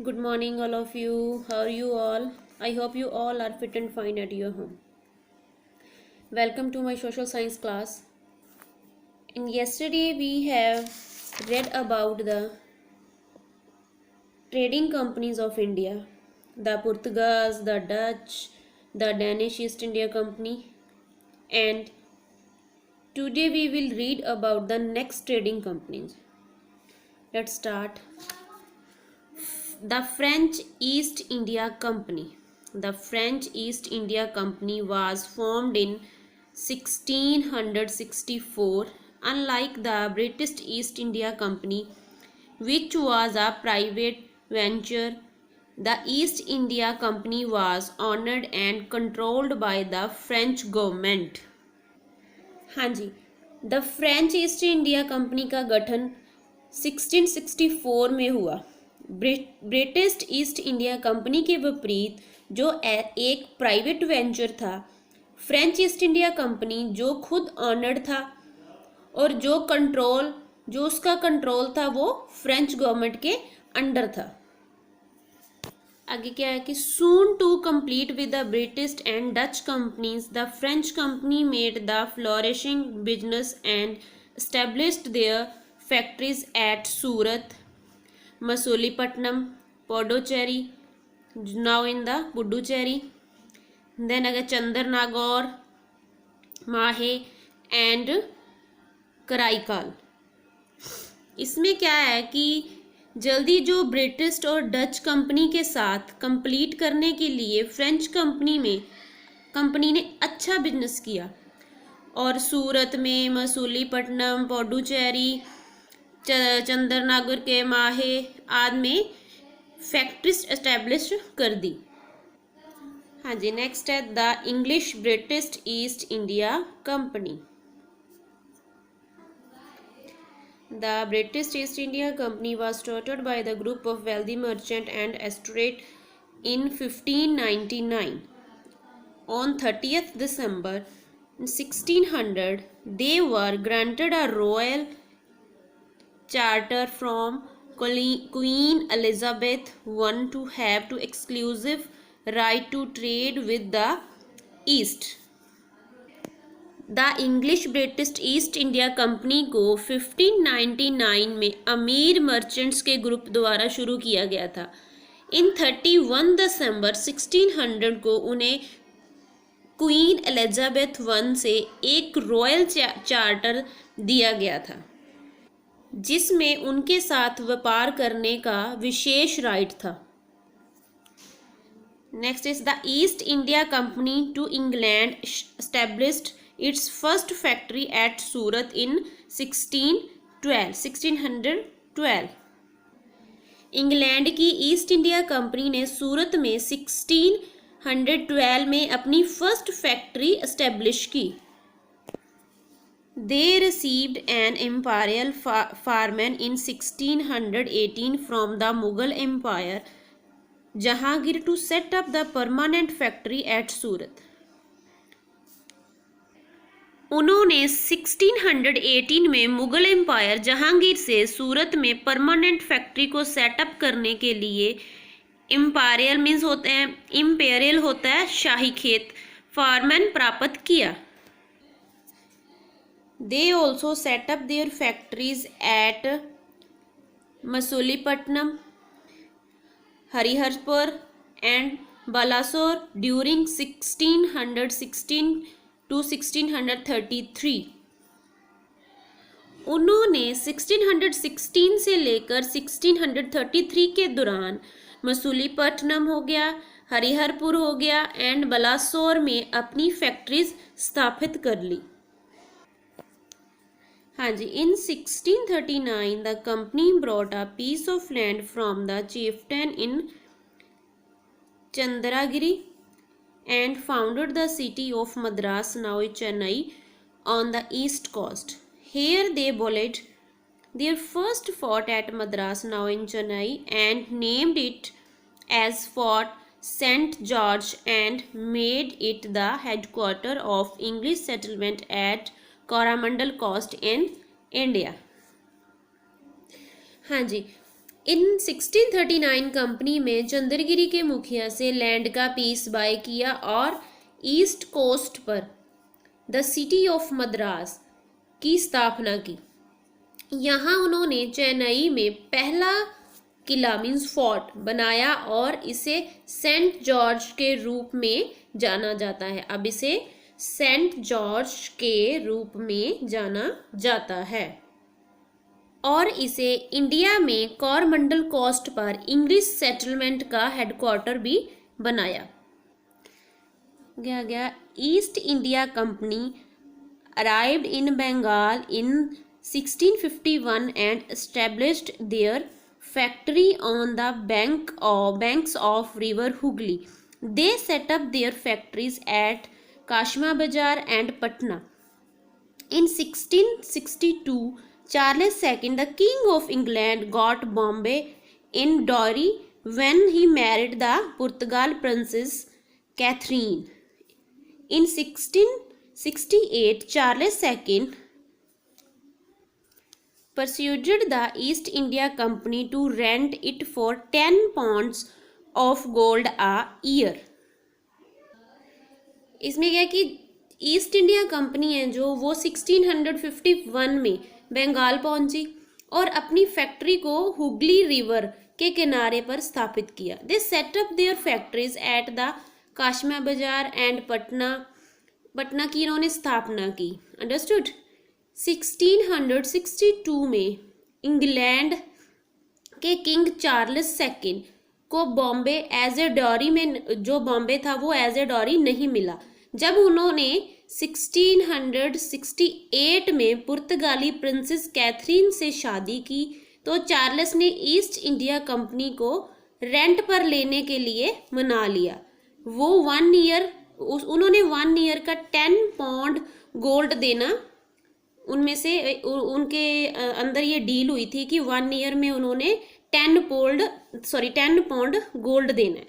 Good morning, all of you. How are you all? I hope you all are fit and fine at your home. Welcome to my social science class. In yesterday, we have read about the trading companies of India, the Portuguese, the Dutch, the Danish East India Company, and today we will read about the next trading companies. Let's start. The French East India Company. The French East India Company was formed in 1664. Unlike the British East India Company, which was a private venture, the East India Company was owned and controlled by the French government. हाँ जी, the French East India Company का गठन 1664 में हुआ। British east India company के विपरीत जो एक प्राइवेट वेंचर था, फ्रेंच ईस्ट इंडिया कंपनी जो खुद ऑनर्ड था और जो उसका कंट्रोल था वो फ्रेंच गवर्नमेंट के अंडर था। आगे क्या है कि soon to compete with the British and Dutch companies the French company made the flourishing business and established their factories at Surat, Masulipatam, Puducherry, now in the Puducherry, then again Chandernagore, Mahe and Karaikal। इसमें क्या है कि जल्दी जो British और Dutch company के साथ complete करने के लिए फ्रेंच कंपनी ने अच्छा बिजनेस किया और सूरत में, मसूलीपट्टनम, पुडुचेरी, चंद्रनगर के माहे आदि में फैक्ट्रीज एस्टेब्लिश कर दी। हाँ जी, नेक्स्ट है the English British east India company. The British East India Company was started by the group of wealthy merchant and estuarist in 1599. On 30th December 1600, they were granted a royal charter from Queen Elizabeth I to have to exclusive right to trade with the East। The English British east India company को 1599 में अमीर merchants के group द्वारा शुरू किया गया था। इन 31 दिसंबर 1600 को उन्हें क्वीन एलिजाबेथ I से एक रॉयल चार्टर दिया गया था जिसमें उनके साथ व्यापार करने का विशेष राइट था। Next is the East India company to England established its first factory at Surat in 1612। England की ईस्ट इंडिया कंपनी ने सूरत में 1612 में अपनी फर्स्ट फैक्ट्री एस्टेब्लिश की। They received an imperial farman in 1618 from the Mughal Empire Jahangir to set up the permanent factory at Surat। उन्होंने 1618 में Mughal empire Jahangir से सूरत में परमानेंट फैक्ट्री को सेटअप करने के लिए इम्पेरियल होता है शाही खेत फार्मैन प्राप्त किया। They also set up their factories at Masulipatnam, Hariharpur and Balasore during 1616 to 1633। उन्होंने 1616 से लेकर 1633 के दौरान मसूलीपट्टनम हो गया, हरिहरपुर हो गया एंड बलासोर में अपनी फैक्ट्रीज स्थापित कर ली। हाँ जी, in 1639 the company brought a piece of land from the chieftain in Chandragiri and founded the city of Madras, now Chennai, on the east coast. Here they built their first fort at Madras, now in Chennai, and named it as Fort St. George and made it the headquarter of English settlement at Coromandel Coast in India। हाँ जी, in 1639 company में चंद्रगिरी के मुखिया से land का piece bye किया और east coast पर द सिटी ऑफ मद्रास की स्थापना की। यहाँ उन्होंने चेन्नई में पहला किला मीन्स फोर्ट बनाया और इसे सेंट जॉर्ज के रूप में जाना जाता है। अब इसे सेंट जॉर्ज के रूप में जाना जाता है और इसे इंडिया में कोरमंडल कोस्ट पर इंग्लिश सेटलमेंट का हेडक्वार्टर भी बनाया गया। East India company arrived in Bengal in 1651 and established their factory on the banks of river Hooghly. They set up their factories at Kashma Bazar and Patna. In 1662, Charles II, the King of England, got Bombay in dowry when he married the Portugal Princess Catherine. In 1668, Charles II persuaded the East India Company to rent it for 10 pounds of gold a year. इसमें क्या कि east India company है जो वो 1651 में बंगाल पहुंची और अपनी फैक्ट्री को हुगली रिवर के किनारे पर स्थापित किया। They set up their factories at the Kasimbazar and Patna की इन्होंने स्थापना की। अंडरस्टूड। 1662 में इंग्लैंड के किंग चार्ल्स सेकंड को बॉम्बे एज ए डॉरी में जो बॉम्बे था वो एज ए डॉरी नहीं मिला। जब उन्होंने 1668 में पुर्तगाली प्रिंसेस कैथरीन से शादी की तो चार्ल्स ने ईस्ट इंडिया कंपनी को रेंट पर लेने के लिए मना लिया। वो उन्होंने 1 ईयर का 10 पाउंड गोल्ड देना, उनमें से उनके अंदर ये डील हुई थी कि 1 ईयर में उन्होंने 10 पाउंड गोल्ड देना है।